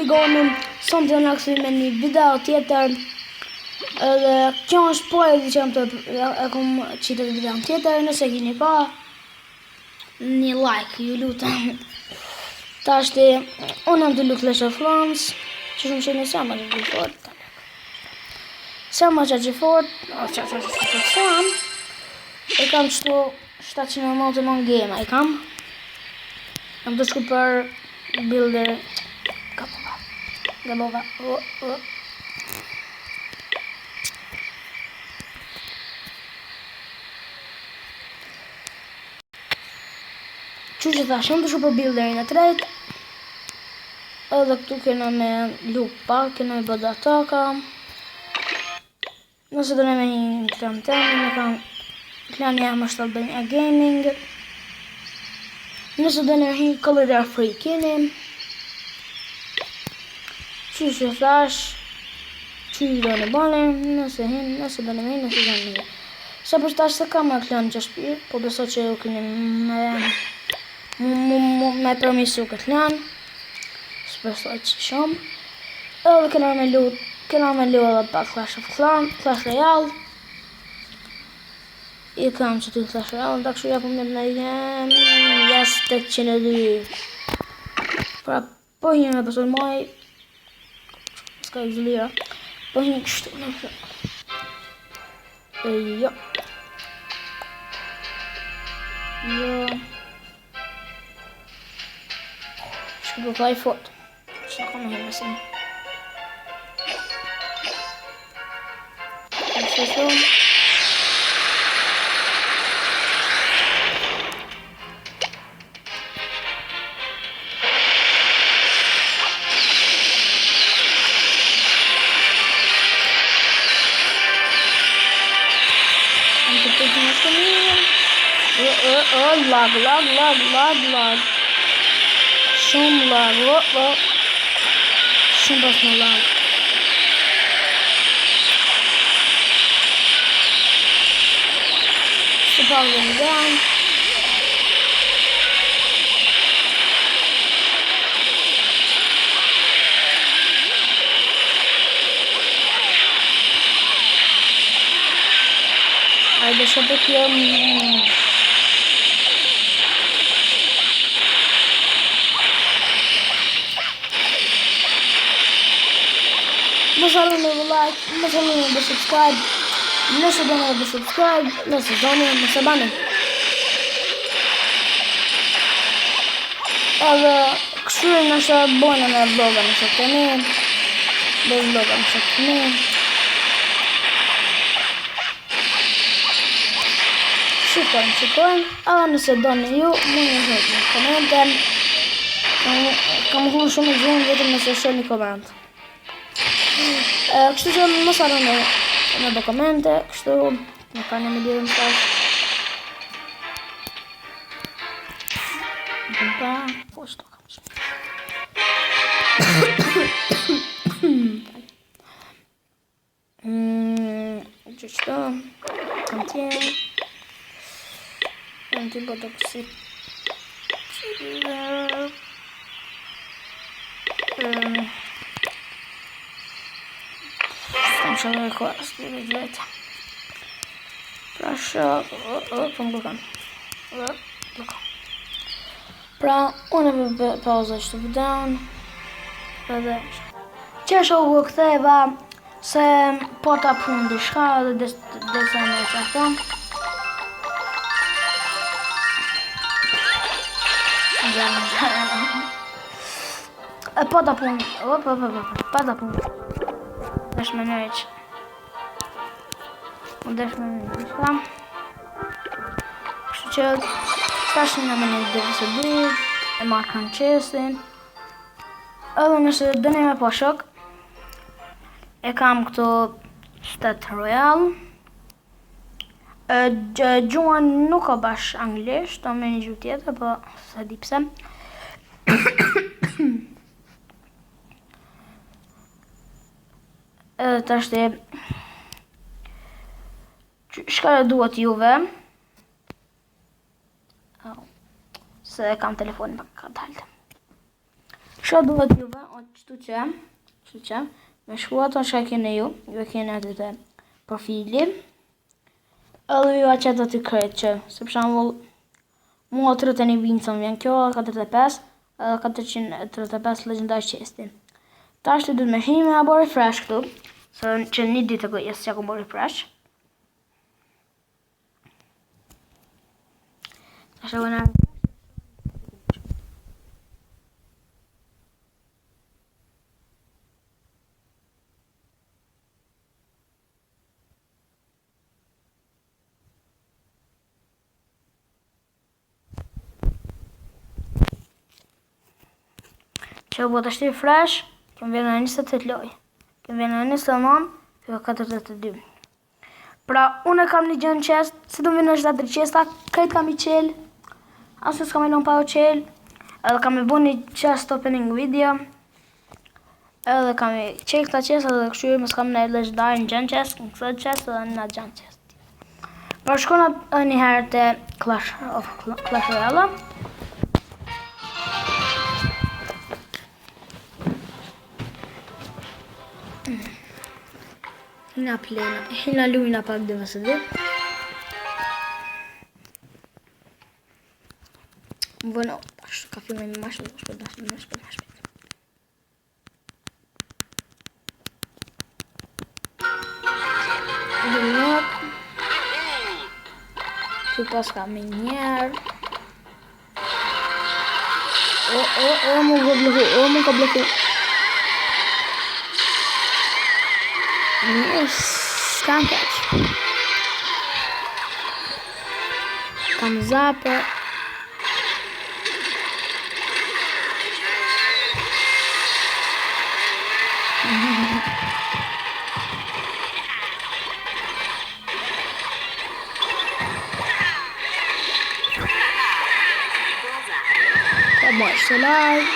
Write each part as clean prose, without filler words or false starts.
shpjegonin sonte në kësi me një video tjetër. Edhe kjo është po e që e kom qitë video tjetër, nëse kini pa, një like, ju lutem. Ta është, unë jam të lu Clash of Clans, që shumë që një sama që gjifort. Sama që gjifort, sam, e kam qëtu 799 game, e kam. Kam të shku për builder, gabova, Që që thash, jam të shku për builderin e tret. Edhe këtu kena me lupa, kena me bëda ataka. Nëse do me një klan temi, me kam klan jam është Albania Gaming. Nëse do në hi Collider Free kini. Që që thash, që do në bane, nëse hin, nëse do në me hi, nëse do në hi. Se për shtash se kam e klan që shpirë, po beso që ju keni me promisu këtë klan. Së besoj që shumë. Edhe kena me lu edhe pa Clash of Clans, Clash Royale. I kam që ty Clash Royale, nda kështu japëm në jas 802. Pra, po një me besoj maj, s'ka exilira, po një kështu në jo. Shku për play fort, që në kam e heme se një. Lag. Shumë lag, shumë pas në lag. Së pak dhe në down. Ajde shë të kjo Mos harroni me like, mos harroni me subscribe. Nëse do në subscribe, nëse doni mos e bani. Edhe kështu nëse bojnë me vloga nëse keni. Dhe vloga nëse keni. Shikojnë. Edhe nëse doni ju, mund në zhëtë në komente. Kam hunë shumë i gjumë vetëm nëse shë një koment. Kështu që mos harroni me bë komente, kështu më kanë me dirë më tash. Pa, po shto kam shumë. Që qëto, kam tjenë. Kam t'i bëtë kësi. Që dhe e kërë, së të vetë. Pra shë, po më blokon. Pra, unë e pauza që të videon. Edhe që është u këtheva se po ta punë di shka dhe desa me që ato. Po ta punë. Desh me njëri që desh me njëri që kështu që stashin në me një dhe di e marrë kanë qesin edhe nëse dëni me po shok e kam këto State Royal gjuan nuk o bash anglisht o me një gjuhë tjetër po se di pse edhe të ashtë shka duhet juve se kam telefonin për ka daltë Kështu duhet juve, kështu që me shkruat çka keni ju e keni aty te profili. Edhe ju aqet aty krejt që, se për shembull, mua 31 vincën vjen kjo, 45, edhe 435 legendar chesti. Tash të duhet me hime a bo refresh këtu, se që një ditë e jesë që ako bo refresh. Tash e bëna që u bota shti fresh, kem vjen në 28 loj. Kem vjen në 29, kjo 42. Pra, unë kam një gjë në qest, si do vjen në 4 qesta, krejt kam i qel, asë s'kam i lon pa u qel, edhe kam i bu një chest opening video, edhe kam i qel këta qest, edhe kështu më s'kam në legendar në gjën qest, në këtë qest, edhe në gjën qest. Pra, shkona një herë të Clash Royale. Hina lujna pak dhe vësë dhe. Bueno, ashtu ka filme me mashtë, shpet. Dëmëk. Tu pas ka me njerë. Më ka bloku. S'kam keq. Kam zape. Ka boj se live.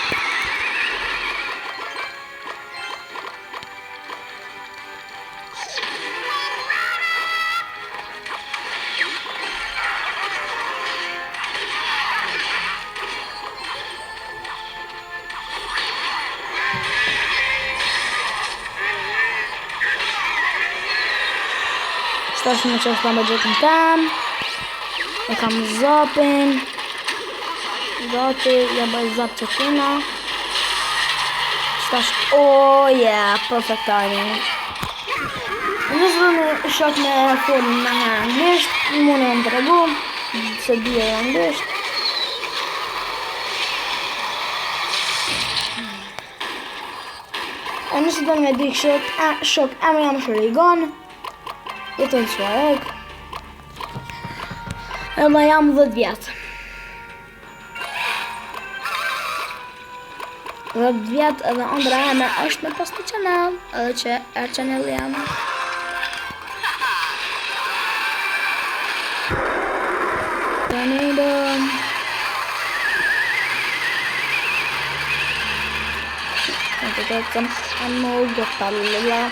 Stash me qështë të budgetin tem. E kam zapin. Zati, ja bëj zap që tina. Stash, oh yeah, perfect timing. Nësë dhe në shok me folin në herë anglisht, mune e më të regu, se dhja e anglisht. E nësë dhe në me dik shok, e jam shurigon. Jetën Suareg. Edhe jam 10 vjetë. 10 vjetë edhe ëndra eme është me pas të channel, edhe që channel jam. Tanidon. Këtë të kam anë gëtallë.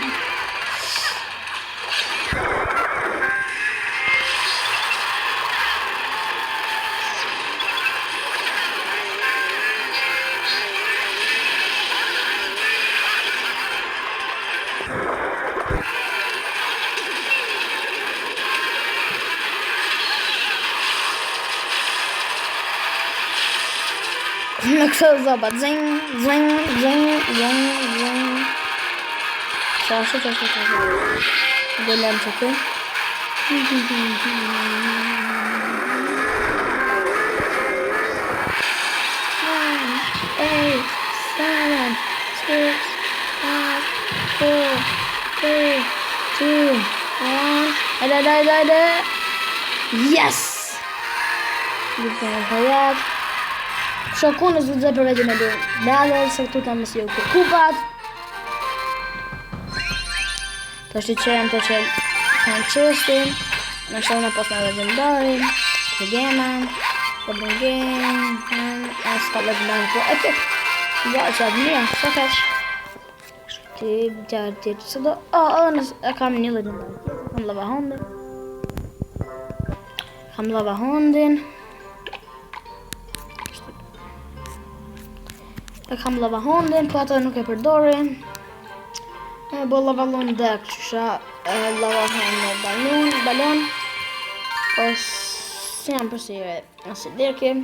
Në këtë zobat, zing. Qashtë. Gëllem që të. 8, 7, 6, 5, 4, 3, 2, 1. Hajde. Yes! Lupën e përjat. Shokunës du të zë për vejtë me du battle, se këtu kam mësio për kupat. Të është të qërëm të që kanë qështin. Në shtë në posë në legendarin. Të gamen. Për në game. E s'ka legendarin për epic. Ja, që atë mija, sa kesh. Shti, gjarë tjetë që do. E kam një legendarin. Kam lava hondin. E kam lavahondin, po atë nuk e përdori. E bo lavallon dek, qysha lavahond me balon. Po si jam përsire, nëse dirki.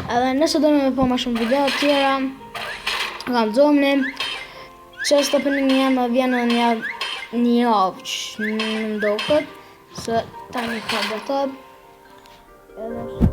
Edhe nëse do me po ma shumë video tjera, kam zomni, që stopining jam vjen në një javë që në mdokët, se ta një ka bërtët. Edhe